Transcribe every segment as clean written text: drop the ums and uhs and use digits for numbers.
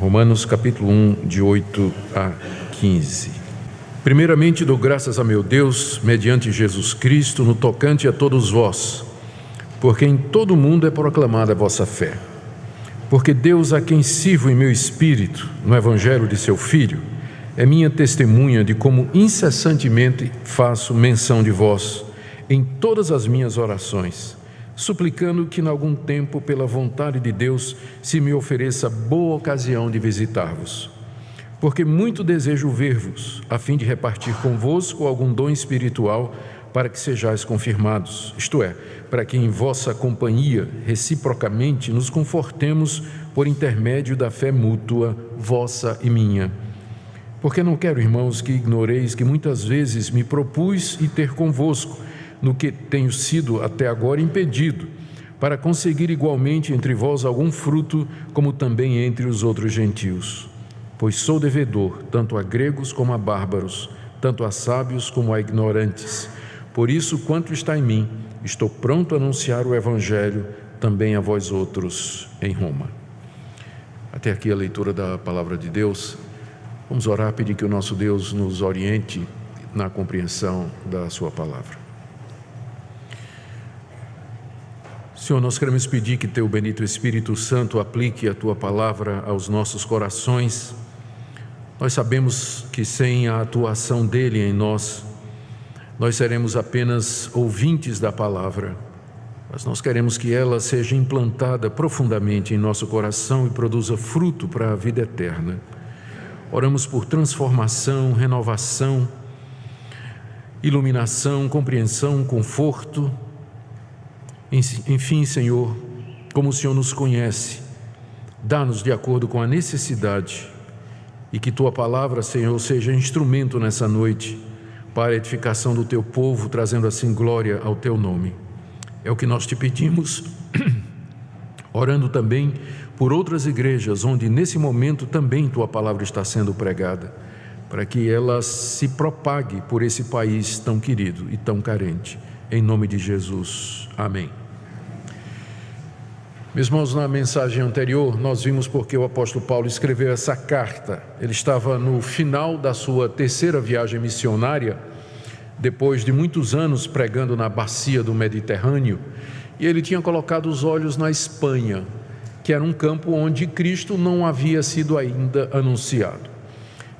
Romanos capítulo 1, de 8 a 15. Primeiramente dou graças a meu Deus, mediante Jesus Cristo, no tocante a todos vós, porque em todo o mundo é proclamada a vossa fé. Porque Deus, a quem sirvo em meu espírito, no evangelho de seu Filho, é minha testemunha de como incessantemente faço menção de vós em todas as minhas orações, suplicando que, em algum tempo, pela vontade de Deus, se me ofereça boa ocasião de visitar-vos. Porque muito desejo ver-vos, a fim de repartir convosco algum dom espiritual, para que sejais confirmados, isto é, para que em vossa companhia, reciprocamente, nos confortemos por intermédio da fé mútua, vossa e minha. Porque não quero, irmãos, que ignoreis que muitas vezes me propus ir ter convosco, no que tenho sido até agora impedido, para conseguir igualmente entre vós algum fruto, como também entre os outros gentios. Pois sou devedor, tanto a gregos como a bárbaros, tanto a sábios como a ignorantes. Por isso, quanto está em mim, estou pronto a anunciar o Evangelho também a vós outros em Roma. Até aqui a leitura da Palavra de Deus. Vamos orar, pedir que o nosso Deus nos oriente na compreensão da sua Palavra. Senhor, nós queremos pedir que Teu bendito Espírito Santo aplique a Tua Palavra aos nossos corações. Nós sabemos que sem a atuação dEle em nós, nós seremos apenas ouvintes da Palavra, mas nós queremos que ela seja implantada profundamente em nosso coração e produza fruto para a vida eterna. Oramos por transformação, renovação, iluminação, compreensão, conforto. Enfim, Senhor, como o Senhor nos conhece, dá-nos de acordo com a necessidade e que Tua Palavra, Senhor, seja instrumento nessa noite para a edificação do Teu povo, trazendo assim glória ao Teu nome. É o que nós te pedimos, orando também por outras igrejas, onde nesse momento também Tua Palavra está sendo pregada, para que ela se propague por esse país tão querido e tão carente. Em nome de Jesus. Amém. Meus irmãos, na mensagem anterior, nós vimos porque o apóstolo Paulo escreveu essa carta. Ele estava no final da sua terceira viagem missionária, depois de muitos anos pregando na bacia do Mediterrâneo, e ele tinha colocado os olhos na Espanha, que era um campo onde Cristo não havia sido ainda anunciado.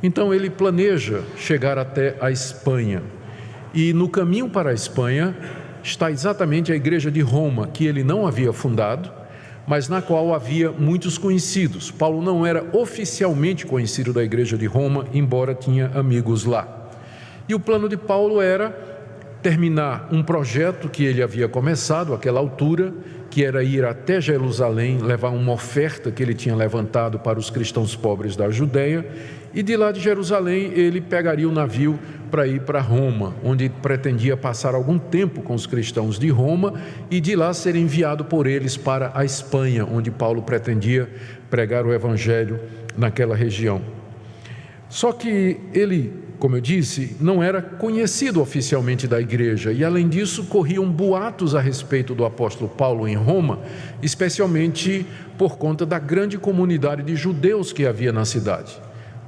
Então ele planeja chegar até a Espanha, e no caminho para a Espanha está exatamente a igreja de Roma, que ele não havia fundado, mas na qual havia muitos conhecidos. Paulo não era oficialmente conhecido da igreja de Roma, embora tinha amigos lá. E o plano de Paulo era terminar um projeto que ele havia começado àquela altura, que era ir até Jerusalém, levar uma oferta que ele tinha levantado para os cristãos pobres da Judeia, e de lá de Jerusalém ele pegaria o navio para ir para Roma, onde pretendia passar algum tempo com os cristãos de Roma e de lá ser enviado por eles para a Espanha, onde Paulo pretendia pregar o Evangelho naquela região. Só que ele, como eu disse, não era conhecido oficialmente da igreja e, além disso, corriam boatos a respeito do apóstolo Paulo em Roma, especialmente por conta da grande comunidade de judeus que havia na cidade.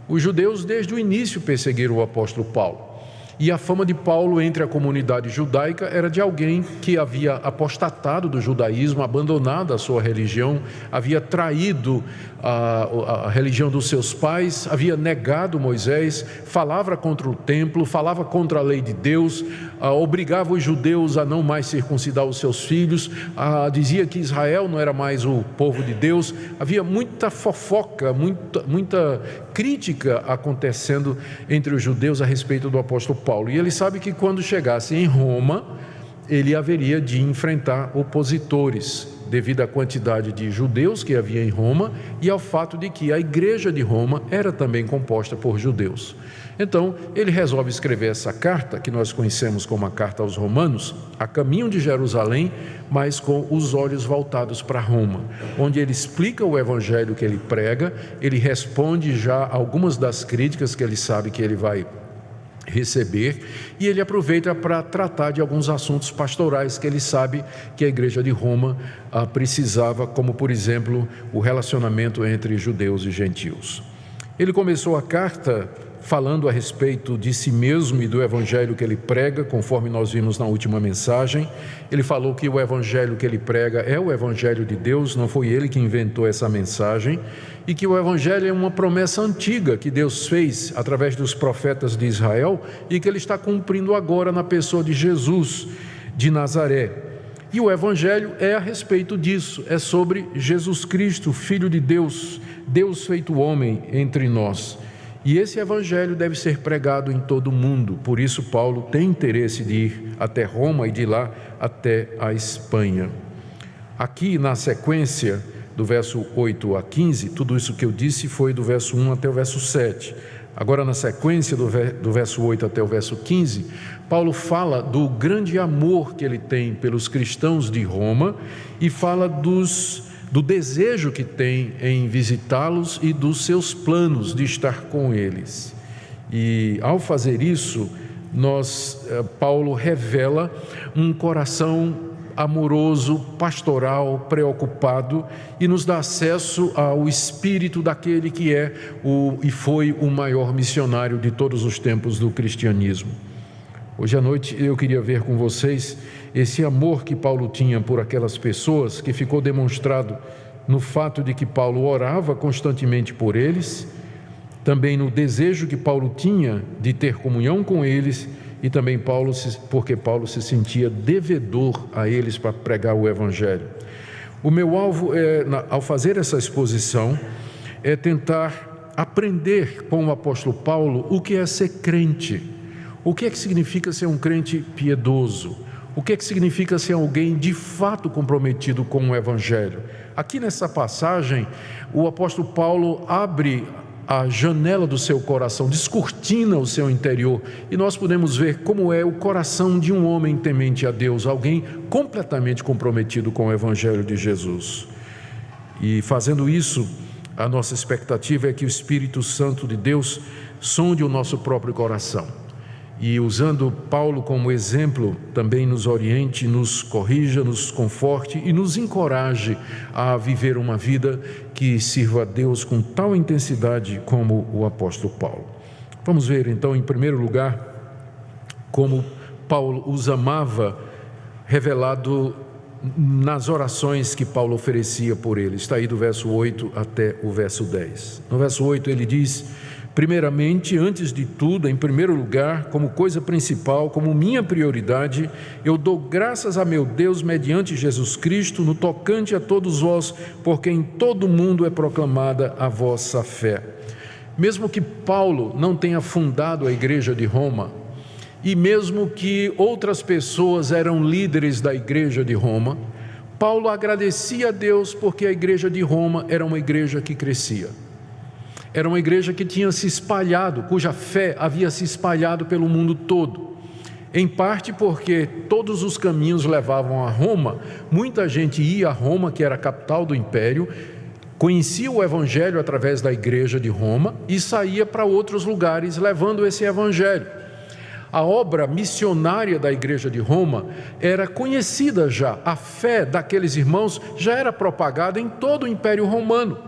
Os judeus, desde o início, perseguiram o apóstolo Paulo. E a fama de Paulo entre a comunidade judaica era de alguém que havia apostatado do judaísmo, abandonado a sua religião, havia traído a religião dos seus pais, havia negado Moisés, falava contra o templo, falava contra a lei de Deus, obrigava os judeus a não mais circuncidar os seus filhos, dizia que Israel não era mais o povo de Deus. Havia muita fofoca, muita crítica acontecendo entre os judeus a respeito do apóstolo Paulo. E ele sabe que quando chegasse em Roma, ele haveria de enfrentar opositores, devido à quantidade de judeus que havia em Roma e ao fato de que a igreja de Roma era também composta por judeus. Então, ele resolve escrever essa carta, que nós conhecemos como a Carta aos Romanos, a caminho de Jerusalém, mas com os olhos voltados para Roma, onde ele explica o evangelho que ele prega, ele responde já algumas das críticas que ele sabe que ele vai receber, e ele aproveita para tratar de alguns assuntos pastorais que ele sabe que a igreja de Roma precisava, como por exemplo o relacionamento entre judeus e gentios. Ele começou a carta falando a respeito de si mesmo e do evangelho que ele prega, conforme nós vimos na última mensagem. Ele falou que o evangelho que ele prega é o evangelho de Deus, não foi ele que inventou essa mensagem, e que o evangelho é uma promessa antiga que Deus fez através dos profetas de Israel e que ele está cumprindo agora na pessoa de Jesus de Nazaré. E o evangelho é a respeito disso, é sobre Jesus Cristo, Filho de Deus, Deus feito homem entre nós. E esse evangelho deve ser pregado em todo o mundo. Por isso Paulo tem interesse de ir até Roma e de lá até a Espanha. Aqui na sequência do verso 8 a 15, tudo isso que eu disse foi do verso 1 até o verso 7. Agora na sequência do verso 8 até o verso 15, Paulo fala do grande amor que ele tem pelos cristãos de Roma e fala do desejo que tem em visitá-los e dos seus planos de estar com eles. E ao fazer isso, Paulo revela um coração amoroso, pastoral, preocupado, e nos dá acesso ao espírito daquele que é e foi o maior missionário de todos os tempos do cristianismo. Hoje à noite eu queria ver com vocês esse amor que Paulo tinha por aquelas pessoas, que ficou demonstrado no fato de que Paulo orava constantemente por eles, também no desejo que Paulo tinha de ter comunhão com eles, e também porque Paulo se sentia devedor a eles para pregar o evangelho. O meu alvo, ao fazer essa exposição, é tentar aprender com o apóstolo Paulo o que é ser crente. O que é que significa ser um crente piedoso? O que é que significa ser alguém de fato comprometido com o evangelho? Aqui nessa passagem, o apóstolo Paulo abre a janela do seu coração, descortina o seu interior, e nós podemos ver como é o coração de um homem temente a Deus, alguém completamente comprometido com o evangelho de Jesus. E fazendo isso, a nossa expectativa é que o Espírito Santo de Deus sonde o nosso próprio coração. E usando Paulo como exemplo, também nos oriente, nos corrija, nos conforte e nos encoraje a viver uma vida que sirva a Deus com tal intensidade como o apóstolo Paulo. Vamos ver então, em primeiro lugar, como Paulo os amava, revelado nas orações que Paulo oferecia por eles. Está aí do verso 8 até o verso 10. No verso 8 ele diz: primeiramente, antes de tudo, em primeiro lugar, como coisa principal, como minha prioridade, eu dou graças a meu Deus mediante Jesus Cristo, no tocante a todos vós, porque em todo o mundo é proclamada a vossa fé. Mesmo que Paulo não tenha fundado a igreja de Roma, e mesmo que outras pessoas eram líderes da igreja de Roma, Paulo agradecia a Deus porque a igreja de Roma era uma igreja que crescia. Era uma igreja que tinha se espalhado, cuja fé havia se espalhado pelo mundo todo. Em parte porque todos os caminhos levavam a Roma, muita gente ia a Roma, que era a capital do império, conhecia o evangelho através da igreja de Roma e saía para outros lugares levando esse evangelho. A obra missionária da igreja de Roma era conhecida já, a fé daqueles irmãos já era propagada em todo o império romano.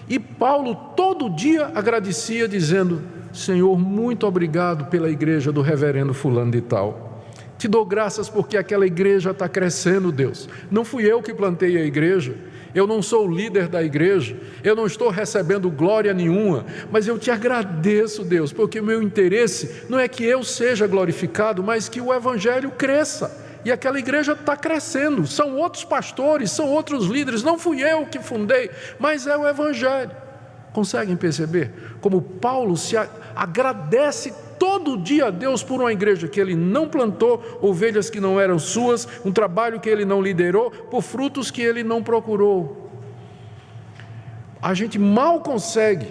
E Paulo todo dia agradecia dizendo: Senhor, muito obrigado pela igreja do reverendo fulano de tal. Te dou graças porque aquela igreja está crescendo, Deus. Não fui eu que plantei a igreja, eu não sou o líder da igreja, eu não estou recebendo glória nenhuma, mas eu te agradeço, Deus, porque o meu interesse não é que eu seja glorificado, mas que o evangelho cresça. E aquela igreja está crescendo, são outros pastores, são outros líderes, não fui eu que fundei, mas é o evangelho. Conseguem perceber como Paulo se agradece todo dia a Deus por uma igreja que ele não plantou, ovelhas que não eram suas, um trabalho que ele não liderou, por frutos que ele não procurou. A gente mal consegue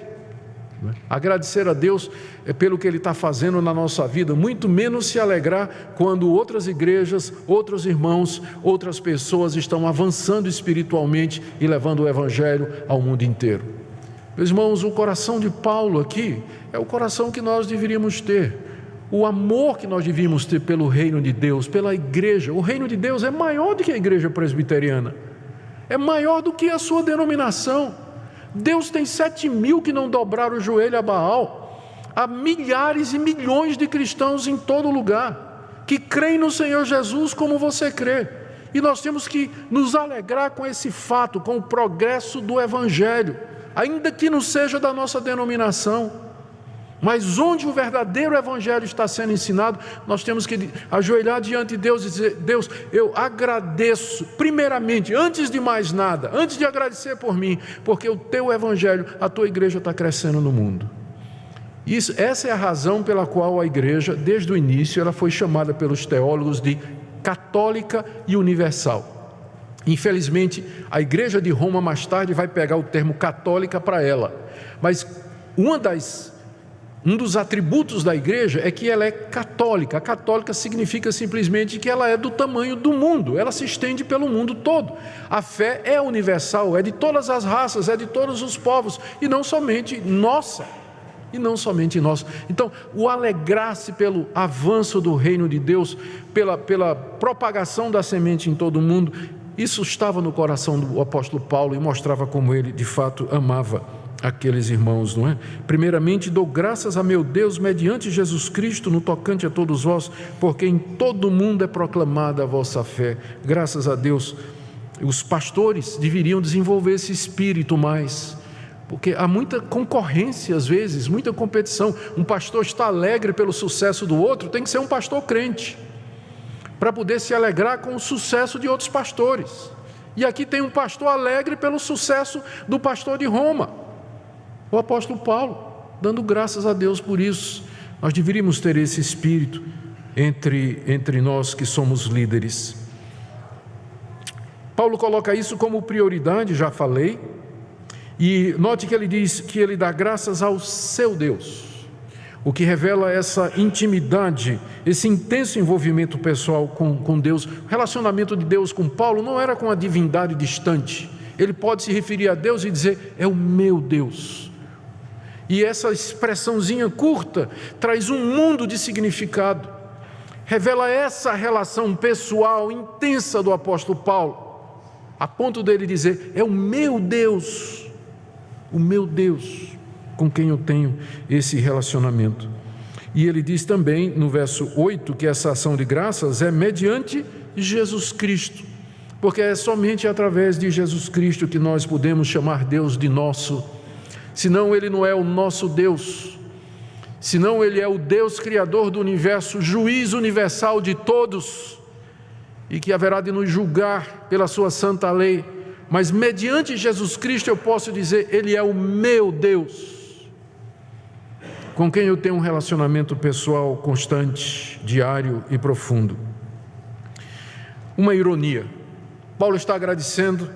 agradecer a Deus pelo que Ele está fazendo na nossa vida, muito menos se alegrar quando outras igrejas, outros irmãos, outras pessoas estão avançando espiritualmente e levando o Evangelho ao mundo inteiro. Meus irmãos, o coração de Paulo aqui é o coração que nós deveríamos ter. o amor que nós devíamos ter pelo reino de Deus, pela igreja. O reino de Deus é maior do que a igreja presbiteriana, é maior do que a sua denominação. Deus tem 7.000 que não dobraram o joelho a Baal. Há milhares e milhões de cristãos em todo lugar que creem no Senhor Jesus como você crê. E nós temos que nos alegrar com esse fato, com o progresso do Evangelho, ainda que não seja da nossa denominação. Mas onde o verdadeiro Evangelho está sendo ensinado, nós temos que ajoelhar diante de Deus e dizer: Deus, eu agradeço, primeiramente, antes de mais nada, antes de agradecer por mim, porque o teu Evangelho, a tua igreja está crescendo no mundo. Essa é a razão pela qual a igreja, desde o início, ela foi chamada pelos teólogos de católica e universal. Infelizmente, a igreja de Roma mais tarde vai pegar o termo católica para ela, mas um dos atributos da igreja é que ela é católica. A católica significa simplesmente que ela é do tamanho do mundo, ela se estende pelo mundo todo. A fé é universal, é de todas as raças, é de todos os povos, e não somente nossa. Então, o alegrar-se pelo avanço do reino de Deus, pela propagação da semente em todo o mundo, isso estava no coração do apóstolo Paulo e mostrava como ele de fato amava aqueles irmãos, não é? Primeiramente, dou graças a meu Deus mediante Jesus Cristo no tocante a todos vós, porque em todo o mundo é proclamada a vossa fé. Graças a Deus. Os pastores deveriam desenvolver esse espírito mais, porque há muita concorrência às vezes, muita competição. Um pastor está alegre pelo sucesso do outro, tem que ser um pastor crente, para poder se alegrar com o sucesso de outros pastores. E aqui tem um pastor alegre pelo sucesso do pastor de Roma, o apóstolo Paulo, dando graças a Deus por isso. Nós deveríamos ter esse espírito entre nós que somos líderes. Paulo coloca isso como prioridade, já falei, e note que ele diz que ele dá graças ao seu Deus, o que revela essa intimidade, esse intenso envolvimento pessoal com Deus. O relacionamento de Deus com Paulo não era com a divindade distante. Ele pode se referir a Deus e dizer: é o meu Deus. E essa expressãozinha curta traz um mundo de significado, revela essa relação pessoal intensa do apóstolo Paulo, a ponto dele dizer: é o meu Deus com quem eu tenho esse relacionamento. E ele diz também no verso 8 que essa ação de graças é mediante Jesus Cristo, porque é somente através de Jesus Cristo que nós podemos chamar Deus de nosso. Senão ele não é o nosso Deus, senão ele é o Deus criador do universo, juiz universal de todos, e que haverá de nos julgar pela sua santa lei. Mas mediante Jesus Cristo eu posso dizer: ele é o meu Deus, com quem eu tenho um relacionamento pessoal constante, diário e profundo. Uma ironia: Paulo está agradecendo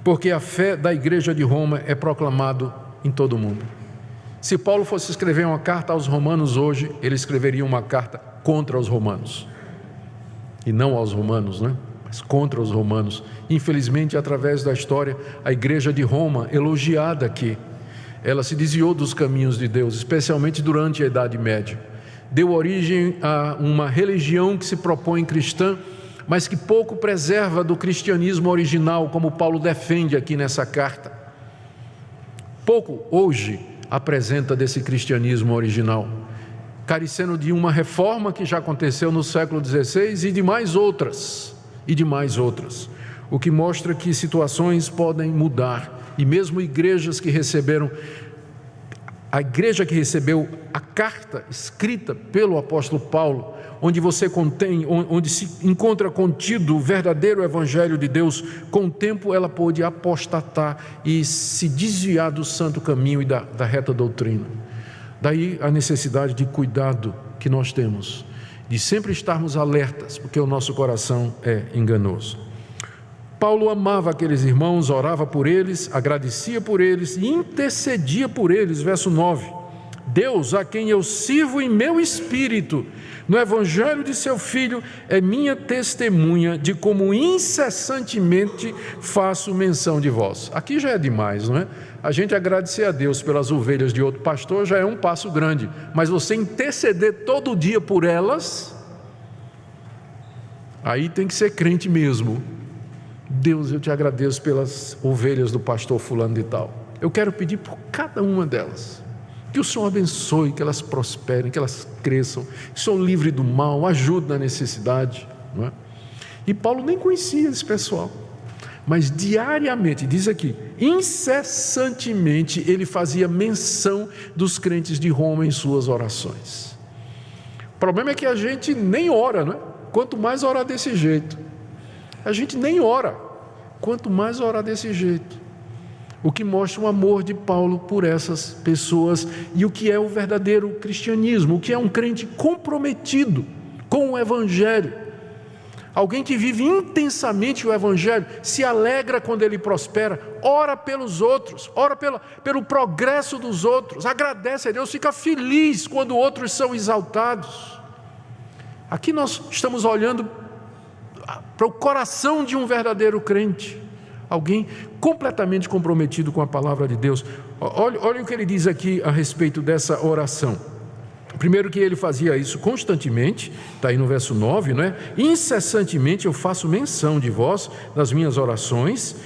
porque a fé da igreja de Roma é proclamada em todo o mundo. Se Paulo fosse escrever uma carta aos romanos hoje, ele escreveria uma carta contra os romanos, e não aos romanos, né? Mas contra os romanos. Infelizmente, através da história, a igreja de Roma, elogiada aqui, ela se desviou dos caminhos de Deus, especialmente durante a Idade Média. Deu origem a uma religião que se propõe cristã, mas que pouco preserva do cristianismo original, como Paulo defende aqui nessa carta. Pouco hoje apresenta desse cristianismo original, carecendo de uma reforma que já aconteceu no século XVI e de mais outras, o que mostra que situações podem mudar, e mesmo igrejas que receberam, a igreja que recebeu a carta escrita pelo apóstolo Paulo, onde se encontra contido o verdadeiro evangelho de Deus, com o tempo ela pôde apostatar e se desviar do santo caminho e da reta doutrina. Daí a necessidade de cuidado que nós temos, de sempre estarmos alertas, porque o nosso coração é enganoso. Paulo amava aqueles irmãos, orava por eles, agradecia por eles e intercedia por eles. Verso 9, Deus, a quem eu sirvo em meu espírito, no evangelho de seu Filho, é minha testemunha de como incessantemente faço menção de vós. Aqui já é demais, não é? A gente agradecer a Deus pelas ovelhas de outro pastor já é um passo grande, mas você interceder todo dia por elas, aí tem que ser crente mesmo. Deus, eu te agradeço pelas ovelhas do pastor fulano de tal. Eu quero pedir por cada uma delas, que o Senhor abençoe, que elas prosperem, que elas cresçam, que o Senhor livre do mal, ajude na necessidade, não é? E Paulo nem conhecia esse pessoal, mas diariamente, diz aqui, incessantemente ele fazia menção dos crentes de Roma em suas orações. O problema é que a gente nem ora, não é? Quanto mais orar desse jeito. A gente nem ora, quanto mais orar desse jeito. O que mostra o amor de Paulo por essas pessoas e o que é o verdadeiro cristianismo, o que é um crente comprometido com o Evangelho. Alguém que vive intensamente o Evangelho, se alegra quando ele prospera, ora pelos outros, ora pelo progresso dos outros, agradece a Deus, fica feliz quando outros são exaltados. Aqui nós estamos olhando para o coração de um verdadeiro crente, alguém completamente comprometido com a palavra de Deus. Olha o que ele diz aqui a respeito dessa oração. Primeiro que ele fazia isso constantemente, está aí no verso 9, não é? Incessantemente eu faço menção de vós nas minhas orações,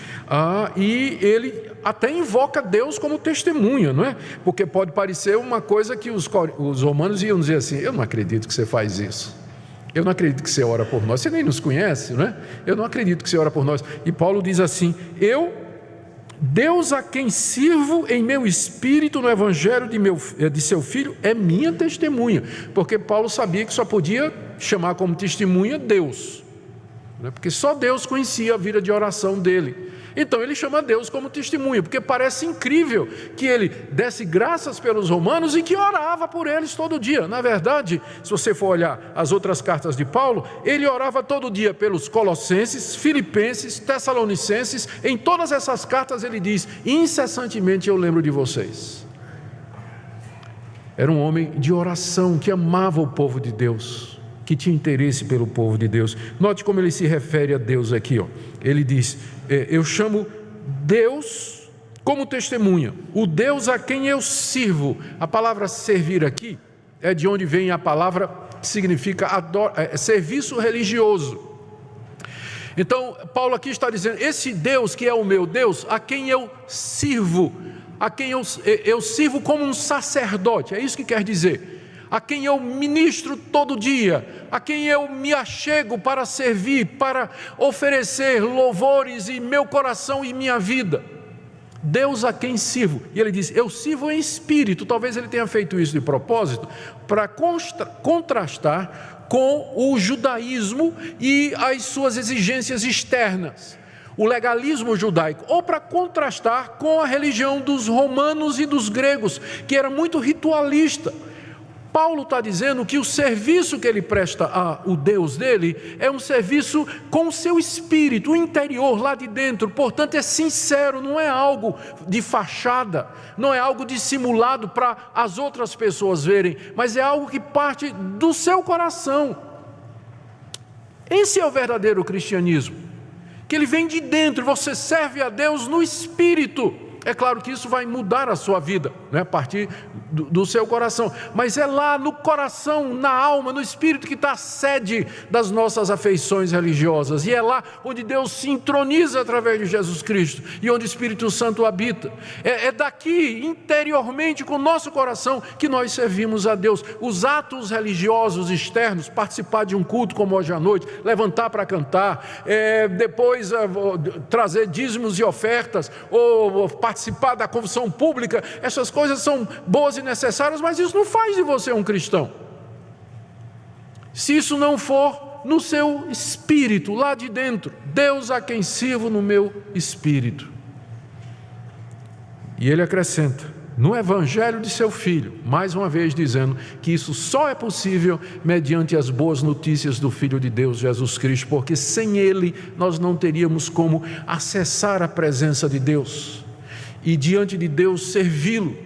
e ele até invoca Deus como testemunha, não é? Porque pode parecer uma coisa que os romanos iam dizer assim: eu não acredito que você faz isso. Eu não acredito que você ora por nós, você nem nos conhece, não é? Eu não acredito que você ora por nós. E Paulo diz assim: Deus a quem sirvo em meu espírito no evangelho de seu Filho é minha testemunha. Porque Paulo sabia que só podia chamar como testemunha Deus, né? Porque só Deus conhecia a vida de oração dele. Então ele chama Deus como testemunha, porque parece incrível que ele desse graças pelos romanos e que orava por eles todo dia. Na verdade, se você for olhar as outras cartas de Paulo, ele orava todo dia pelos colossenses, filipenses, tessalonicenses. Em todas essas cartas ele diz: incessantemente eu lembro de vocês. Era um homem de oração, que amava o povo de Deus, que tinha interesse pelo povo de Deus. Note como ele se refere a Deus aqui, ó. Ele diz: eu chamo Deus como testemunha, o Deus a quem eu sirvo. A palavra servir aqui é de onde vem a palavra que significa serviço religioso. Então Paulo aqui está dizendo: esse Deus que é o meu Deus, a quem eu sirvo, a quem eu sirvo como um sacerdote, é isso que quer dizer. A quem eu ministro todo dia, a quem eu me achego para servir, para oferecer louvores em meu coração e minha vida. Deus a quem sirvo. E ele diz: eu sirvo em espírito. Talvez ele tenha feito isso de propósito, para contrastar com o judaísmo e as suas exigências externas, o legalismo judaico, ou para contrastar com a religião dos romanos e dos gregos, que era muito ritualista. Paulo está dizendo que o serviço que ele presta ao Deus dele é um serviço com o seu espírito, o interior, lá de dentro. Portanto é sincero, não é algo de fachada, não é algo dissimulado para as outras pessoas verem, mas é algo que parte do seu coração. Esse é o verdadeiro cristianismo, que ele vem de dentro. Você serve a Deus no espírito. É claro que isso vai mudar a sua vida, né, a partir do seu coração, mas é lá no coração, na alma, no espírito que está a sede das nossas afeições religiosas, e é lá onde Deus se entroniza através de Jesus Cristo, e onde o Espírito Santo habita. É daqui, interiormente, com o nosso coração, que nós servimos a Deus. Os atos religiosos externos, participar de um culto como hoje à noite, levantar para cantar, depois trazer dízimos e ofertas, ou participar da confissão pública, essas coisas são boas e necessárias, mas isso não faz de você um cristão. Se isso não for no seu espírito, lá de dentro, Deus a quem sirvo no meu espírito. E ele acrescenta, no evangelho de seu Filho, mais uma vez dizendo que isso só é possível mediante as boas notícias do Filho de Deus, Jesus Cristo, porque sem ele nós não teríamos como acessar a presença de Deus e diante de Deus servi-lo.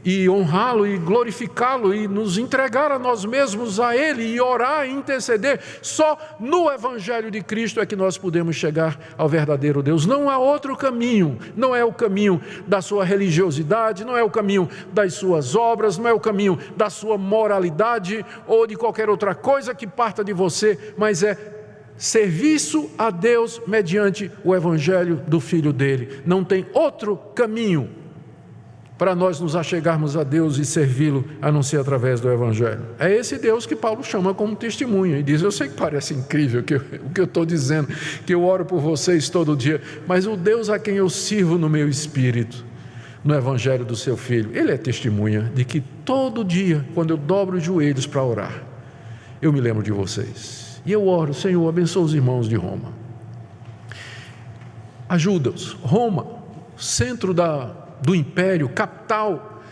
e honrá-lo e glorificá-lo e nos entregar a nós mesmos a Ele e orar e interceder. Só no Evangelho de Cristo é que nós podemos chegar ao verdadeiro Deus. Não há outro caminho, não é o caminho da sua religiosidade, não é o caminho das suas obras, não é o caminho da sua moralidade ou de qualquer outra coisa que parta de você, mas é serviço a Deus mediante o Evangelho do Filho dele. Não tem outro caminho para nós nos achegarmos a Deus e servi-lo, a não ser através do Evangelho. É esse Deus que Paulo chama como testemunha e diz: eu sei que parece incrível o que eu estou dizendo, que eu oro por vocês todo dia, mas o Deus a quem eu sirvo no meu espírito, no Evangelho do seu Filho, Ele é testemunha de que todo dia, quando eu dobro os joelhos para orar, eu me lembro de vocês. E eu oro: Senhor, abençoa os irmãos de Roma, ajuda-os. Roma, centro do império, capital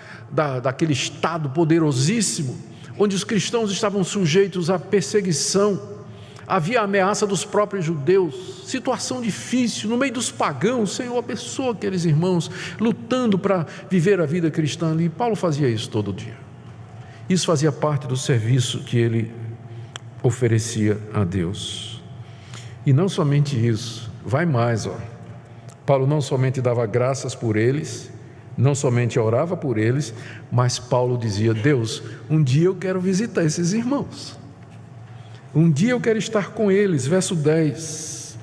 daquele estado poderosíssimo, onde os cristãos estavam sujeitos à perseguição, havia a ameaça dos próprios judeus, situação difícil, no meio dos pagãos. Senhor, abençoa aqueles irmãos lutando para viver a vida cristã ali. Paulo fazia isso todo dia. Isso fazia parte do serviço que ele oferecia a Deus. E não somente isso, vai mais, Paulo não somente dava graças por eles, não somente orava por eles, mas Paulo dizia: Deus, um dia eu quero visitar esses irmãos, um dia eu quero estar com eles. Verso 10: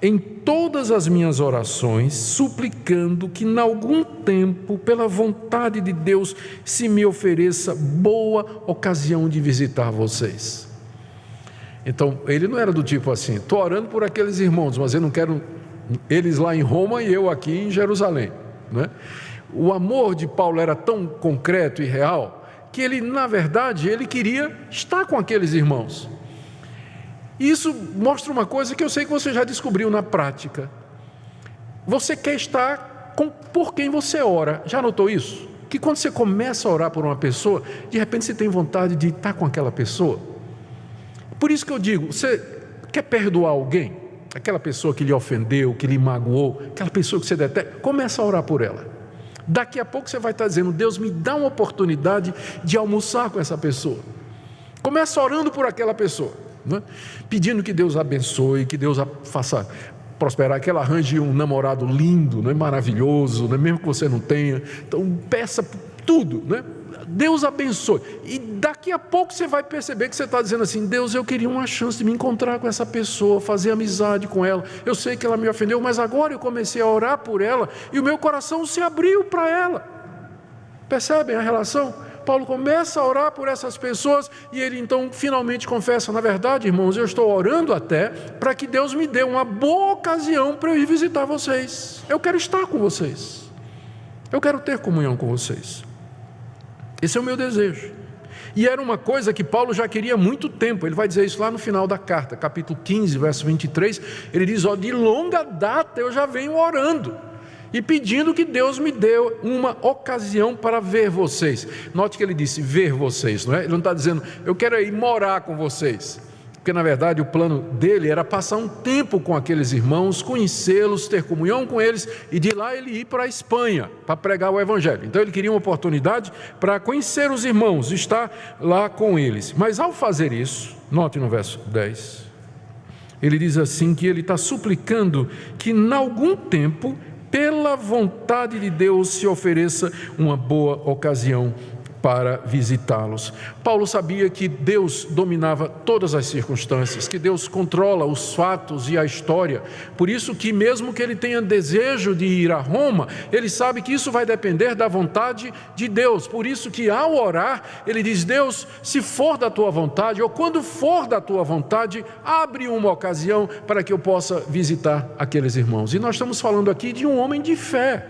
em todas as minhas orações, suplicando que em algum tempo, pela vontade de Deus, se me ofereça boa ocasião de visitar vocês. Então, ele não era do tipo assim: estou orando por aqueles irmãos, mas eu não quero eles lá em Roma e eu aqui em Jerusalém, né? O amor de Paulo era tão concreto e real que ele, na verdade, ele queria estar com aqueles irmãos. Isso mostra uma coisa que eu sei que você já descobriu na prática: você quer estar por quem você ora. Já notou isso? Que quando você começa a orar por uma pessoa, de repente você tem vontade de estar com aquela pessoa. Por isso que eu digo: você quer perdoar alguém? Aquela pessoa que lhe ofendeu, que lhe magoou, aquela pessoa que você detesta, começa a orar por ela. Daqui a pouco você vai estar dizendo: Deus, me dá uma oportunidade de almoçar com essa pessoa. Começa orando por aquela pessoa, né? Pedindo que Deus abençoe, que Deus faça prosperar, que ela arranje um namorado lindo, né? Maravilhoso, né? Mesmo que você não tenha. Então peça tudo, né? Deus abençoe. E daqui a pouco você vai perceber que você está dizendo assim: Deus, eu queria uma chance de me encontrar com essa pessoa, fazer amizade com ela. Eu sei que ela me ofendeu, mas agora eu comecei a orar por ela e o meu coração se abriu para ela. Percebem a relação? Paulo começa a orar por essas pessoas e ele então finalmente confessa: na verdade, irmãos, eu estou orando até para que Deus me dê uma boa ocasião para eu ir visitar vocês. Eu quero estar com vocês, eu quero ter comunhão com vocês. Esse é o meu desejo. E era uma coisa que Paulo já queria há muito tempo. Ele vai dizer isso lá no final da carta, capítulo 15, verso 23. Ele diz: de longa data eu já venho orando e pedindo que Deus me dê uma ocasião para ver vocês. Note que ele disse ver vocês, não é? Ele não está dizendo eu quero ir morar com vocês, porque na verdade o plano dele era passar um tempo com aqueles irmãos, conhecê-los, ter comunhão com eles e de lá ele ir para a Espanha para pregar o Evangelho. Então ele queria uma oportunidade para conhecer os irmãos, estar lá com eles. Mas ao fazer isso, note no verso 10, ele diz assim que ele está suplicando que em algum tempo, pela vontade de Deus, se ofereça uma boa ocasião para visitá-los. Paulo sabia que Deus dominava todas as circunstâncias, que Deus controla os fatos e a história. Por isso que mesmo que ele tenha desejo de ir a Roma, ele sabe que isso vai depender da vontade de Deus. Por isso que ao orar, ele diz: Deus, se for da tua vontade, ou quando for da tua vontade, abre uma ocasião para que eu possa visitar aqueles irmãos. E nós estamos falando aqui de um homem de fé,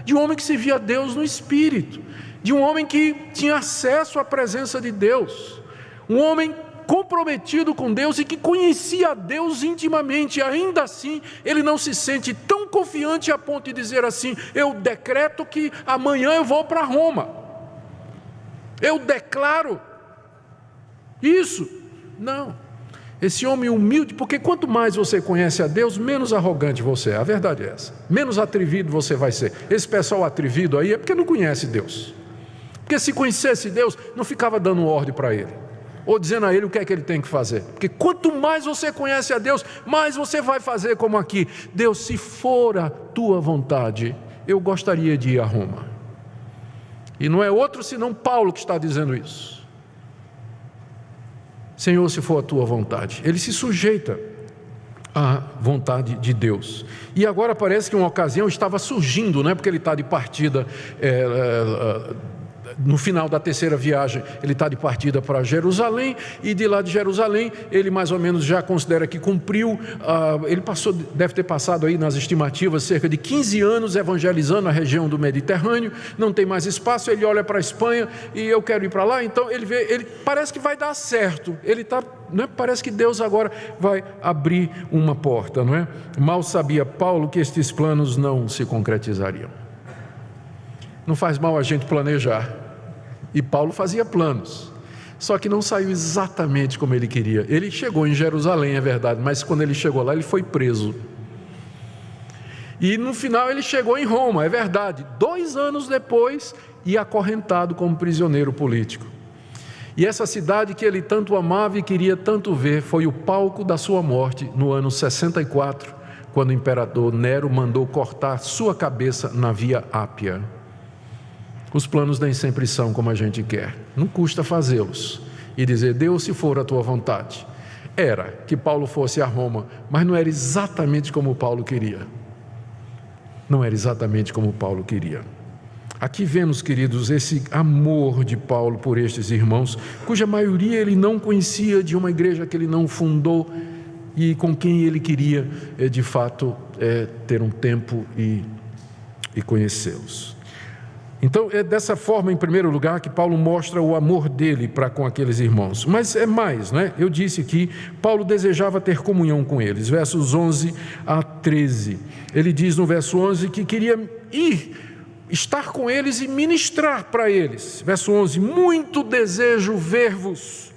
de um homem que se via Deus no Espírito, de um homem que tinha acesso à presença de Deus, um homem comprometido com Deus e que conhecia a Deus intimamente. Ainda assim, ele não se sente tão confiante a ponto de dizer assim: eu decreto que amanhã eu vou para Roma, eu declaro isso. Não, esse homem humilde, porque quanto mais você conhece a Deus, menos arrogante você é, a verdade é essa, menos atrevido você vai ser. Esse pessoal atrevido aí é porque não conhece Deus. Porque se conhecesse Deus, não ficava dando ordem para ele, ou dizendo a ele o que é que ele tem que fazer. Porque quanto mais você conhece a Deus, mais você vai fazer como aqui. Deus, se for a tua vontade, eu gostaria de ir a Roma. E não é outro senão Paulo que está dizendo isso. Senhor, se for a tua vontade. Ele se sujeita à vontade de Deus. E agora parece que uma ocasião estava surgindo, porque ele está de partida, no final da terceira viagem, ele está de partida para Jerusalém, e de lá de Jerusalém, ele mais ou menos já considera que cumpriu, ele deve ter passado aí nas estimativas cerca de 15 anos evangelizando a região do Mediterrâneo, não tem mais espaço, ele olha para a Espanha, e eu quero ir para lá, então ele parece que vai dar certo, parece que Deus agora vai abrir uma porta, não é? Mal sabia Paulo que estes planos não se concretizariam. Não faz mal a gente planejar. E Paulo fazia planos, só que não saiu exatamente como ele queria. Ele chegou em Jerusalém, é verdade, mas quando ele chegou lá, ele foi preso. E no final ele chegou em Roma, é verdade, 2 anos depois, e acorrentado como prisioneiro político. E essa cidade que ele tanto amava e queria tanto ver, foi o palco da sua morte no ano 64, quando o imperador Nero mandou cortar sua cabeça na Via Ápia. Os planos nem sempre são como a gente quer, não custa fazê-los e dizer, Deus, se for a tua vontade. Era que Paulo fosse a Roma, mas não era exatamente como Paulo queria. Não era exatamente como Paulo queria. Aqui vemos, queridos, esse amor de Paulo por estes irmãos, cuja maioria ele não conhecia, de uma igreja que ele não fundou e com quem ele queria, de fato, ter um tempo e conhecê-los. Então, é dessa forma, em primeiro lugar, que Paulo mostra o amor dele para com aqueles irmãos. Mas é mais, Eu disse que Paulo desejava ter comunhão com eles. Versos 11 a 13. Ele diz no verso 11 que queria estar com eles e ministrar para eles. Verso 11, muito desejo ver-vos,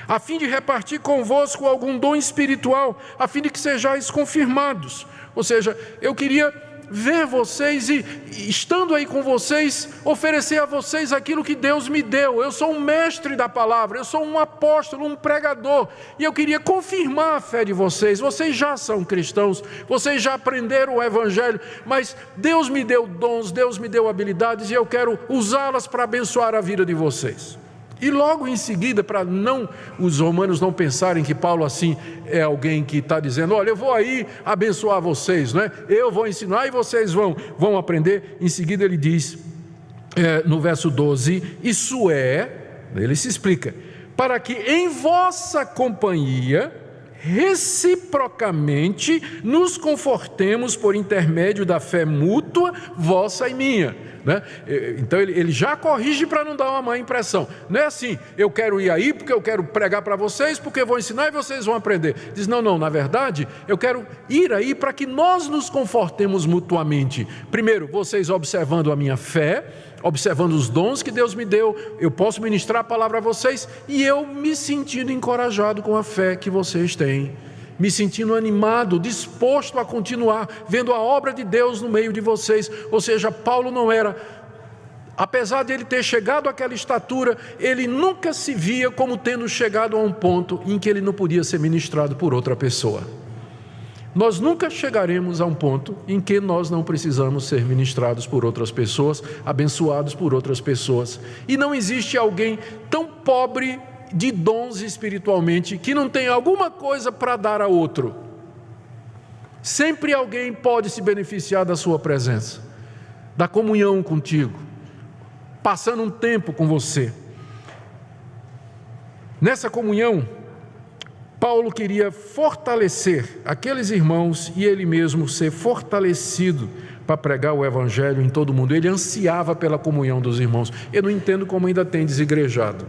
a fim de repartir convosco algum dom espiritual, a fim de que sejais confirmados. Ou seja, eu queria ver vocês e, estando aí com vocês, oferecer a vocês aquilo que Deus me deu. Eu sou um mestre da palavra, eu sou um apóstolo, um pregador, e eu queria confirmar a fé de vocês. Vocês já são cristãos, vocês já aprenderam o evangelho, mas Deus me deu dons, Deus me deu habilidades, e eu quero usá-las para abençoar a vida de vocês. E logo em seguida, para os romanos não pensarem que Paulo assim é alguém que está dizendo, olha, eu vou aí abençoar vocês, eu vou ensinar e vocês vão aprender. Em seguida ele diz, no verso 12, isso ele se explica, para que em vossa companhia reciprocamente nos confortemos por intermédio da fé mútua, vossa e minha. Então ele já corrige para não dar uma má impressão. Não é assim, eu quero ir aí porque eu quero pregar para vocês, porque eu vou ensinar e vocês vão aprender. Diz, não, na verdade, eu quero ir aí para que nós nos confortemos mutuamente. Primeiro, vocês observando a minha fé, observando os dons que Deus me deu, eu posso ministrar a palavra a vocês, e eu me sentindo encorajado com a fé que vocês têm, me sentindo animado, disposto a continuar, vendo a obra de Deus no meio de vocês. Ou seja, Paulo não era, apesar de ele ter chegado àquela estatura, ele nunca se via como tendo chegado a um ponto em que ele não podia ser ministrado por outra pessoa. Nós nunca chegaremos a um ponto em que nós não precisamos ser ministrados por outras pessoas, abençoados por outras pessoas. E não existe alguém tão pobre de dons espiritualmente que não tem alguma coisa para dar a outro. Sempre alguém pode se beneficiar da sua presença, da comunhão contigo, passando um tempo com você. Nessa comunhão, Paulo queria fortalecer aqueles irmãos e ele mesmo ser fortalecido para pregar o evangelho em todo mundo. Ele ansiava pela comunhão dos irmãos. Eu não entendo como ainda tem desigrejado.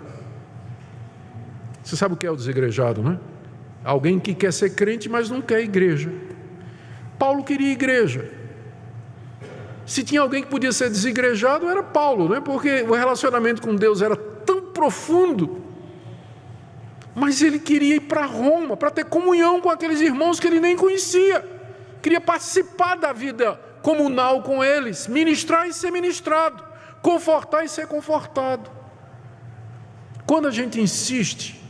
Você sabe o que é o desigrejado, Alguém que quer ser crente, mas não quer igreja. Paulo queria igreja. Se tinha alguém que podia ser desigrejado, era Paulo, porque o relacionamento com Deus era tão profundo. Mas ele queria ir para Roma, para ter comunhão com aqueles irmãos que ele nem conhecia. Queria participar da vida comunal com eles, ministrar e ser ministrado. confortar e ser confortado. Quando a gente insiste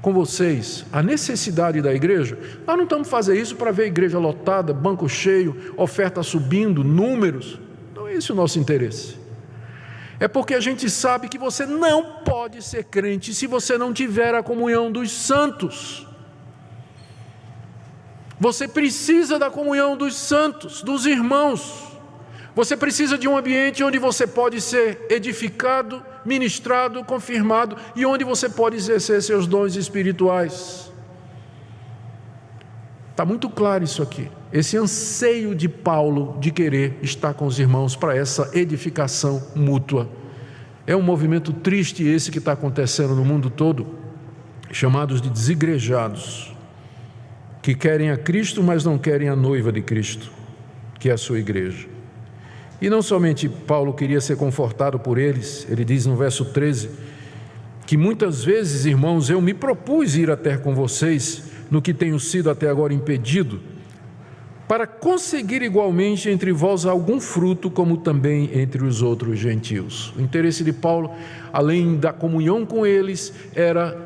com vocês a necessidade da igreja, nós não estamos fazendo isso para ver a igreja lotada, banco cheio, oferta subindo, números. Não é esse o nosso interesse. É porque a gente sabe que você não pode ser crente se você não tiver a comunhão dos santos. Você precisa da comunhão dos santos, dos irmãos. Você precisa de um ambiente onde você pode ser edificado, ministrado, confirmado e onde você pode exercer seus dons espirituais. Está muito claro isso aqui. Esse anseio de Paulo de querer estar com os irmãos para essa edificação mútua. É um movimento triste esse que está acontecendo no mundo todo, chamados de desigrejados, que querem a Cristo, mas não querem a noiva de Cristo, que é a sua igreja. E não somente Paulo queria ser confortado por eles, ele diz no verso 13, que muitas vezes, irmãos, eu me propus ir até com vocês, no que tenho sido até agora impedido, para conseguir igualmente entre vós algum fruto, como também entre os outros gentios. O interesse de Paulo, além da comunhão com eles, era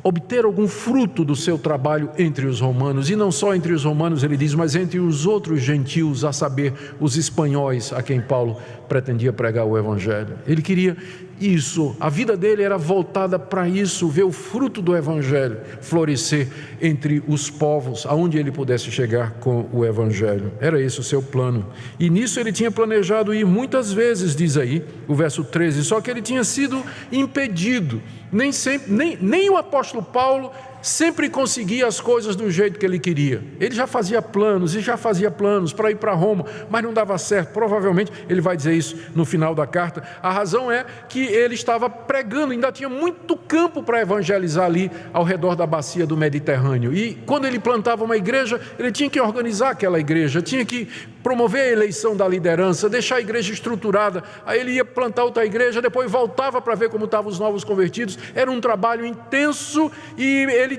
obter algum fruto do seu trabalho entre os romanos, e não só entre os romanos, ele diz, mas entre os outros gentios, a saber, os espanhóis a quem Paulo pretendia pregar o evangelho. Ele queria isso, a vida dele era voltada para isso, ver o fruto do evangelho florescer entre os povos, aonde ele pudesse chegar com o evangelho. Era esse o seu plano. E nisso ele tinha planejado ir muitas vezes, diz aí o verso 13, só que ele tinha sido impedido. Nem o apóstolo Paulo sempre conseguia as coisas do jeito que ele queria. Ele já fazia planos para ir para Roma, mas não dava certo. Provavelmente ele vai dizer isso no final da carta. A razão é que ele estava pregando, ainda tinha muito campo para evangelizar ali ao redor da bacia do Mediterrâneo. E quando ele plantava uma igreja, ele tinha que organizar aquela igreja, tinha que promover a eleição da liderança, deixar a igreja estruturada. Aí ele ia plantar outra igreja, depois voltava para ver como estavam os novos convertidos. Era um trabalho intenso e ele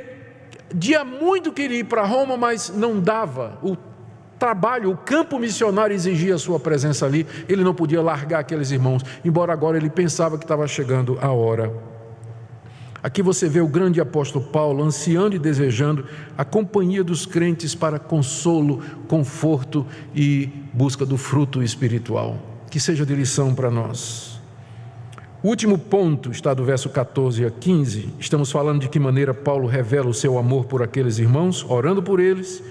dia muito queria ir para Roma, mas não dava. O trabalho, o campo missionário exigia a sua presença ali. Ele não podia largar aqueles irmãos, embora agora ele pensava que estava chegando a hora. Aqui você vê o grande apóstolo Paulo ansiando e desejando a companhia dos crentes para consolo, conforto e busca do fruto espiritual. Que seja de lição para nós. O último ponto está do verso 14 a 15. Estamos falando de que maneira Paulo revela o seu amor por aqueles irmãos, orando por eles,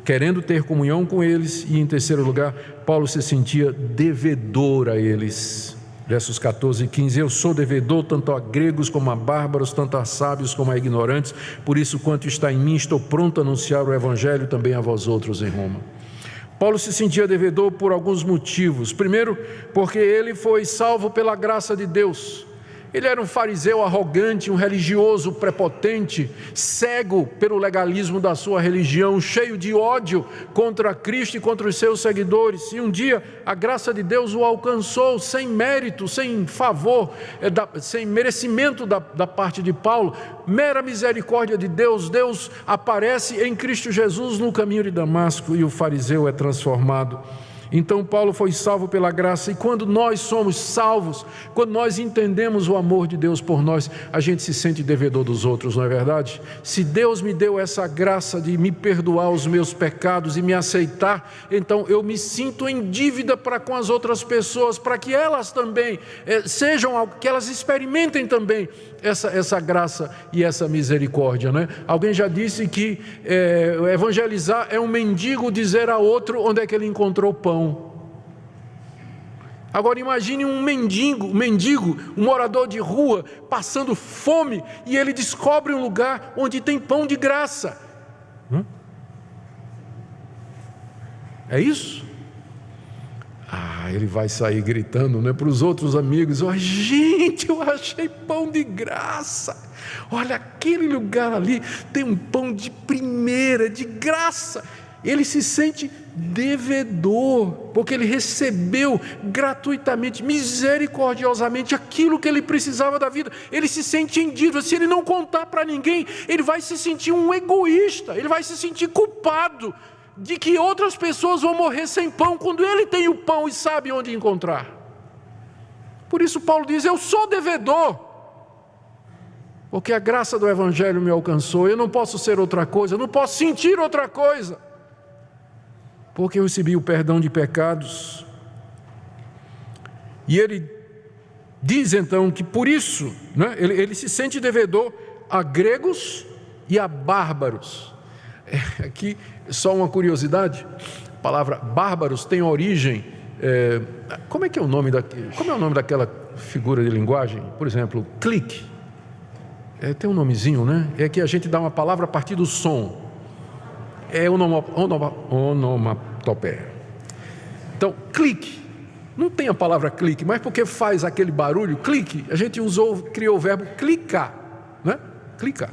querendo ter comunhão com eles, e em terceiro lugar, Paulo se sentia devedor a eles. Versos 14 e 15, eu sou devedor tanto a gregos como a bárbaros, tanto a sábios como a ignorantes, por isso quanto está em mim, estou pronto a anunciar o evangelho também a vós outros em Roma. Paulo se sentia devedor por alguns motivos. Primeiro, porque ele foi salvo pela graça de Deus. Ele era um fariseu arrogante, um religioso prepotente, cego pelo legalismo da sua religião, cheio de ódio contra Cristo e contra os seus seguidores. E um dia a graça de Deus o alcançou sem mérito, sem favor, sem merecimento da parte de Paulo. Mera misericórdia de Deus. Deus aparece em Cristo Jesus no caminho de Damasco e o fariseu é transformado. Então Paulo foi salvo pela graça, e quando nós somos salvos, quando nós entendemos o amor de Deus por nós, a gente se sente devedor dos outros, não é verdade? Se Deus me deu essa graça de me perdoar os meus pecados e me aceitar, então eu me sinto em dívida para com as outras pessoas, para que elas também que elas experimentem também essa graça e essa misericórdia, né? Alguém já disse que evangelizar é um mendigo dizer a outro onde é que ele encontrou pão. Agora imagine um mendigo, um morador de rua, passando fome, e ele descobre um lugar onde tem pão de graça. É isso? Ele vai sair gritando, né, para os outros amigos: gente, eu achei pão de graça. Olha, aquele lugar ali tem um pão de primeira, de graça. Ele se sente devedor, porque ele recebeu gratuitamente, misericordiosamente, aquilo que ele precisava da vida. Ele se sente em dívida. Se ele não contar para ninguém, ele vai se sentir um egoísta, ele vai se sentir culpado de que outras pessoas vão morrer sem pão, quando ele tem o pão e sabe onde encontrar. Por isso Paulo diz, eu sou devedor, porque a graça do Evangelho me alcançou, eu não posso ser outra coisa, eu não posso sentir outra coisa, porque eu recebi o perdão de pecados. E ele diz então que por isso, né, ele se sente devedor a gregos e a bárbaros. Aqui, só uma curiosidade, a palavra bárbaros tem origem, como é o nome daquela figura de linguagem? Por exemplo, clique, tem um nomezinho, né? É que a gente dá uma palavra a partir do som, é onomatopeia. Então, clique, não tem a palavra clique, mas porque faz aquele barulho, clique, a gente criou o verbo clicar, né? Clicar.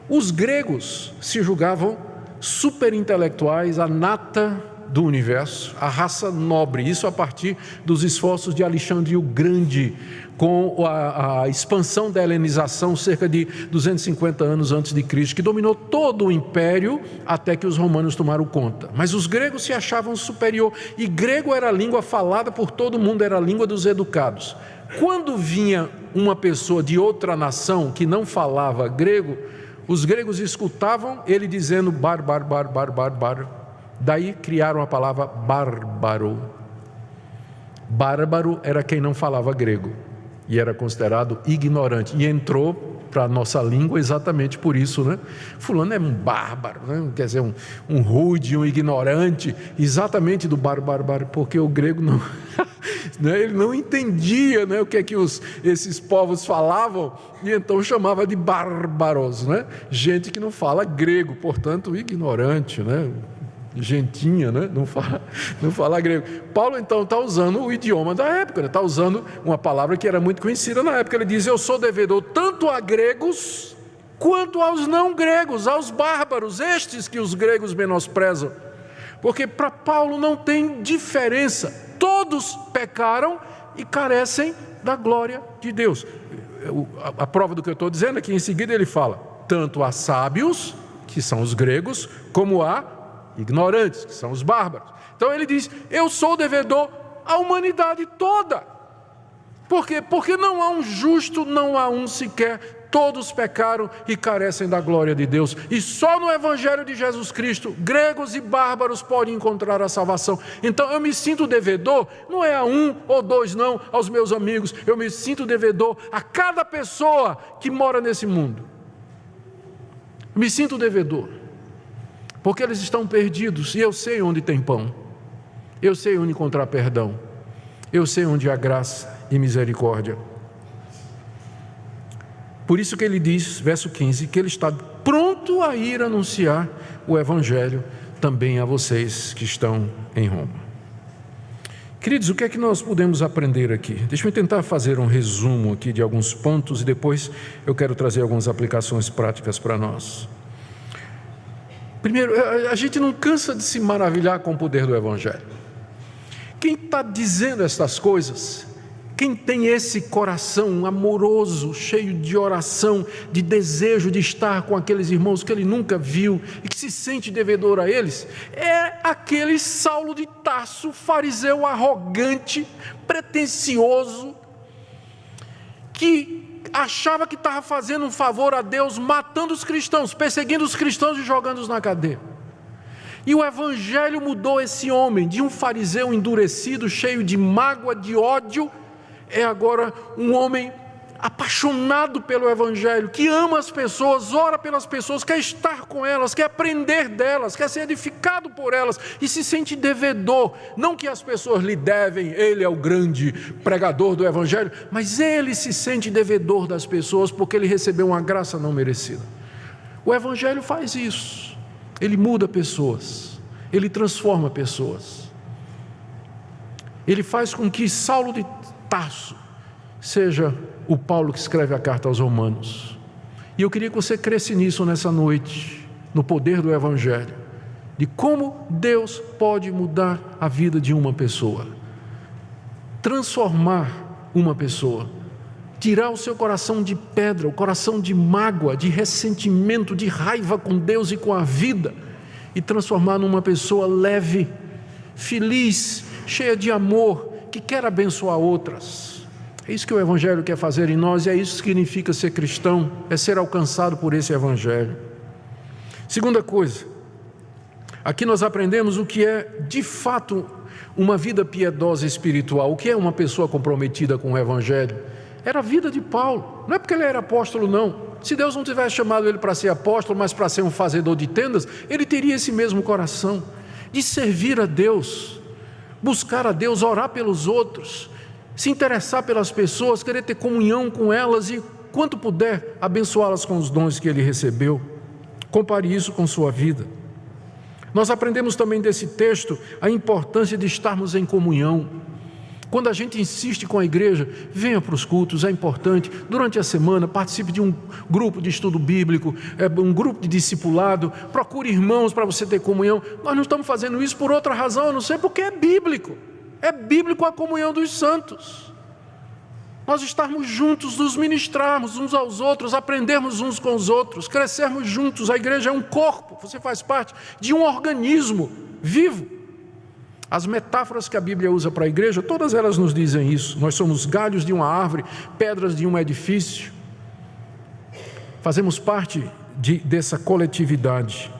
Os gregos se julgavam superintelectuais, a nata do universo, a raça nobre, isso a partir dos esforços de Alexandre o Grande, com a expansão da helenização cerca de 250 anos antes de Cristo, que dominou todo o império até que os romanos tomaram conta. Mas os gregos se achavam superior, e grego era a língua falada por todo mundo, era a língua dos educados. Quando vinha uma pessoa de outra nação que não falava grego, os gregos escutavam ele dizendo bárbaro. Daí criaram a palavra bárbaro. Bárbaro era quem não falava grego e era considerado ignorante. E entrou para a nossa língua exatamente por isso, né? Fulano é um bárbaro, né? Quer dizer, um rude, um ignorante, exatamente do bárbaro, porque o grego não, né? Ele não entendia, né, o que é que esses povos falavam, e então chamava de bárbaros, né? Gente que não fala grego, portanto ignorante, né? Gentinha, né? Não fala grego. Paulo então está usando o idioma da época, está usando uma palavra que era muito conhecida na época. Ele diz, eu sou devedor tanto a gregos quanto aos não gregos, aos bárbaros, estes que os gregos menosprezam, porque para Paulo não tem diferença, todos pecaram e carecem da glória de Deus. A prova do que eu estou dizendo é que em seguida ele fala, tanto a sábios, que são os gregos, como a ignorantes, que são os bárbaros. Então ele diz, eu sou devedor à humanidade toda. Por quê? Porque não há um justo, não há um sequer, todos pecaram e carecem da glória de Deus, e só no Evangelho de Jesus Cristo, gregos e bárbaros podem encontrar a salvação. Então eu me sinto devedor, não é a um ou dois não, aos meus amigos, eu me sinto devedor a cada pessoa que mora nesse mundo. Me sinto devedor, porque eles estão perdidos, e eu sei onde tem pão, eu sei onde encontrar perdão, eu sei onde há graça e misericórdia. Por isso que ele diz, verso 15, que ele está pronto a ir anunciar o Evangelho também a vocês que estão em Roma. Queridos, o que é que nós podemos aprender aqui? Deixa eu tentar fazer um resumo aqui de alguns pontos, e depois eu quero trazer algumas aplicações práticas para nós. Primeiro, a gente não cansa de se maravilhar com o poder do Evangelho. Quem está dizendo estas coisas, quem tem esse coração amoroso, cheio de oração, de desejo de estar com aqueles irmãos que ele nunca viu e que se sente devedor a eles, é aquele Saulo de Tarso, fariseu arrogante, pretensioso, que achava que estava fazendo um favor a Deus, matando os cristãos, perseguindo os cristãos e jogando-os na cadeia. E o Evangelho mudou esse homem, de um fariseu endurecido, cheio de mágoa, de ódio, é agora um homem apaixonado pelo Evangelho, que ama as pessoas, ora pelas pessoas, quer estar com elas, quer aprender delas, quer ser edificado por elas, e se sente devedor, não que as pessoas lhe devem, ele é o grande pregador do Evangelho, mas ele se sente devedor das pessoas, porque ele recebeu uma graça não merecida. O Evangelho faz isso, ele muda pessoas, ele transforma pessoas, ele faz com que Saulo de Tarso seja o Paulo que escreve a carta aos Romanos. E eu queria que você cresce nisso nessa noite, no poder do Evangelho, de como Deus pode mudar a vida de uma pessoa, transformar uma pessoa, tirar o seu coração de pedra, o coração de mágoa, de ressentimento, de raiva com Deus e com a vida, e transformar numa pessoa leve, feliz, cheia de amor, que quer abençoar outras. É isso que o Evangelho quer fazer em nós, e é isso que significa ser cristão, é ser alcançado por esse Evangelho. Segunda coisa, aqui nós aprendemos o que é de fato uma vida piedosa espiritual, o que é uma pessoa comprometida com o Evangelho. Era a vida de Paulo, não é porque ele era apóstolo não. Se Deus não tivesse chamado ele para ser apóstolo, mas para ser um fazedor de tendas, ele teria esse mesmo coração, de servir a Deus, buscar a Deus, orar pelos outros, se interessar pelas pessoas, querer ter comunhão com elas e, quanto puder, abençoá-las com os dons que ele recebeu. Compare isso com sua vida. Nós aprendemos também desse texto a importância de estarmos em comunhão. Quando a gente insiste com a igreja, venha para os cultos, é importante. Durante a semana, participe de um grupo de estudo bíblico, um grupo de discipulado, procure irmãos para você ter comunhão. Nós não estamos fazendo isso por outra razão, a não ser porque é bíblico. É bíblico a comunhão dos santos. Nós estarmos juntos, nos ministrarmos uns aos outros, aprendermos uns com os outros, crescermos juntos. A igreja é um corpo, você faz parte de um organismo vivo. As metáforas que a Bíblia usa para a igreja, todas elas nos dizem isso. Nós somos galhos de uma árvore, pedras de um edifício. Fazemos parte dessa coletividade.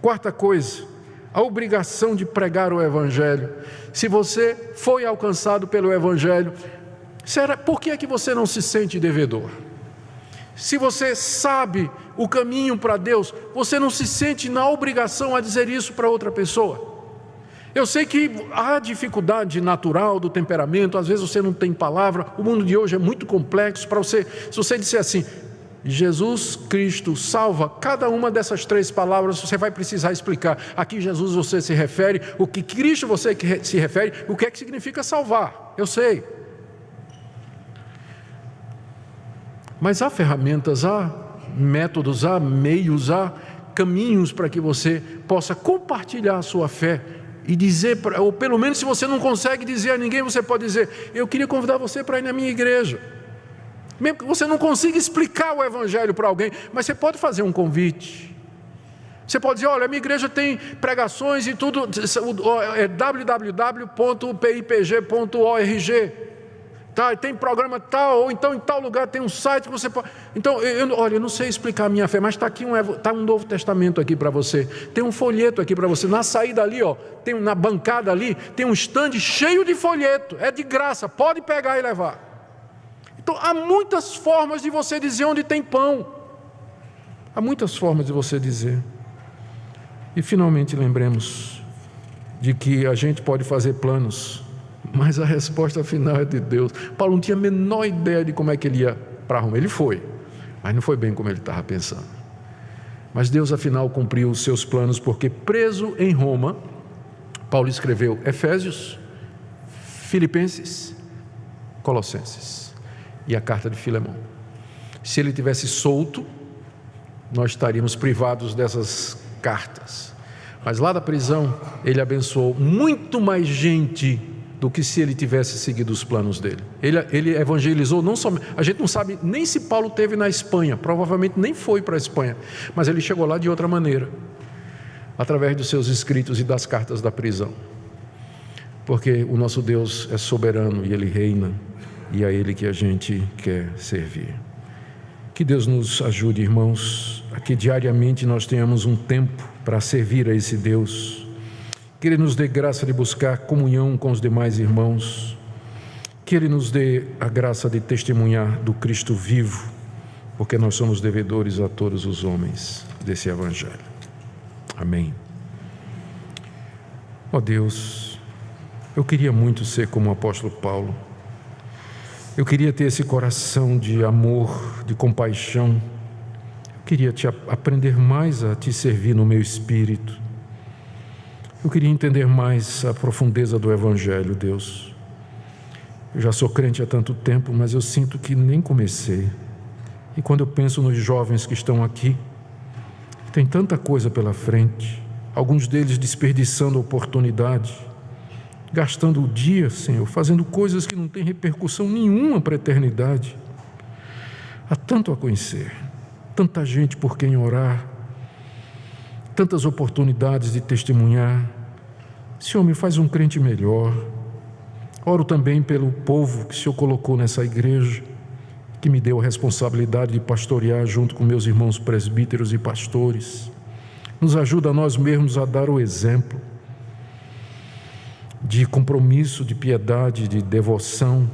Quarta coisa, a obrigação de pregar o Evangelho. Se você foi alcançado pelo Evangelho, por que é que você não se sente devedor? Se você sabe o caminho para Deus, você não se sente na obrigação a dizer isso para outra pessoa? Eu sei que há dificuldade natural do temperamento, às vezes você não tem palavra, o mundo de hoje é muito complexo para você. Se você disser assim, Jesus Cristo salva, cada uma dessas 3 palavras você vai precisar explicar. Aqui Jesus você se refere, o que Cristo você se refere, o que é que significa salvar, eu sei. Mas há ferramentas, há métodos, há meios, há caminhos para que você possa compartilhar a sua fé e dizer, ou pelo menos se você não consegue dizer a ninguém, você pode dizer, eu queria convidar você para ir na minha igreja. Mesmo que você não consiga explicar o Evangelho para alguém, mas você pode fazer um convite. Você pode dizer, olha, a minha igreja tem pregações e tudo, é www.pipg.org. Tá, tem programa tal, ou então em tal lugar tem um site que você pode... Então, olha, eu não sei explicar a minha fé, mas está aqui um Novo Testamento aqui para você. Tem um folheto aqui para você. Na saída ali, na bancada ali, tem um stand cheio de folheto. É de graça, pode pegar e levar. Então, há muitas formas de você dizer onde tem pão. Há muitas formas de você dizer. E finalmente lembremos de que a gente pode fazer planos, mas a resposta final é de Deus. Paulo não tinha a menor ideia de como é que ele ia para Roma. Ele foi, mas não foi bem como ele estava pensando. Mas Deus afinal cumpriu os seus planos, porque preso em Roma, Paulo escreveu Efésios, Filipenses, Colossenses e a carta de Filemão. Se ele tivesse solto, nós estaríamos privados dessas cartas. Mas lá da prisão, ele abençoou muito mais gente do que se ele tivesse seguido os planos dele. Ele evangelizou não somente... A gente não sabe nem se Paulo teve na Espanha, provavelmente nem foi para a Espanha, mas ele chegou lá de outra maneira, através dos seus escritos e das cartas da prisão. Porque o nosso Deus é soberano e Ele reina, e é a Ele que a gente quer servir. Que Deus nos ajude, irmãos, a que diariamente nós tenhamos um tempo para servir a esse Deus. Que Ele nos dê graça de buscar comunhão com os demais irmãos. Que Ele nos dê a graça de testemunhar do Cristo vivo, porque nós somos devedores a todos os homens desse Evangelho. Amém. Ó Deus, eu queria muito ser como o apóstolo Paulo. Eu queria ter esse coração de amor, de compaixão. Eu queria aprender mais a Te servir no meu espírito. Eu queria entender mais a profundeza do Evangelho, Deus. Eu já sou crente há tanto tempo, mas eu sinto que nem comecei. E quando eu penso nos jovens que estão aqui, tem tanta coisa pela frente, alguns deles desperdiçando a oportunidade, gastando o dia, Senhor, fazendo coisas que não têm repercussão nenhuma para a eternidade. Há tanto a conhecer, tanta gente por quem orar, tantas oportunidades de testemunhar. Senhor, me faz um crente melhor. Oro também pelo povo que o Senhor colocou nessa igreja, que me deu a responsabilidade de pastorear junto com meus irmãos presbíteros e pastores. Nos ajuda a nós mesmos a dar o exemplo de compromisso, de piedade, de devoção.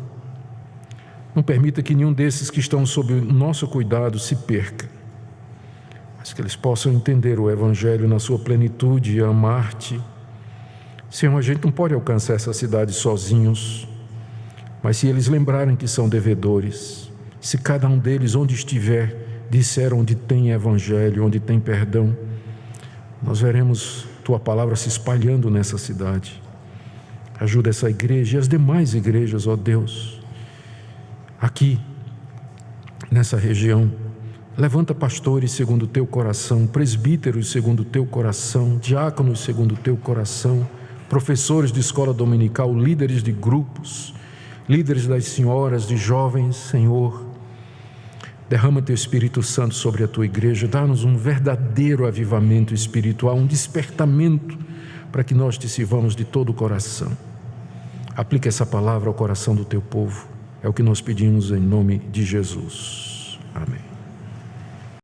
Não permita que nenhum desses que estão sob o nosso cuidado se perca, mas que eles possam entender o Evangelho na sua plenitude e amar-te. Senhor, a gente não pode alcançar essa cidade sozinhos, mas se eles lembrarem que são devedores, se cada um deles, onde estiver, disser onde tem Evangelho, onde tem perdão, nós veremos Tua palavra se espalhando nessa cidade. Ajuda essa igreja e as demais igrejas, ó Deus, aqui, nessa região. Levanta pastores segundo o Teu coração, presbíteros segundo o Teu coração, diáconos segundo o Teu coração, professores de escola dominical, líderes de grupos, líderes das senhoras, de jovens. Senhor, derrama Teu Espírito Santo sobre a Tua igreja, dá-nos um verdadeiro avivamento espiritual, um despertamento para que nós Te sirvamos de todo o coração. Aplica essa palavra ao coração do Teu povo, é o que nós pedimos em nome de Jesus. Amém.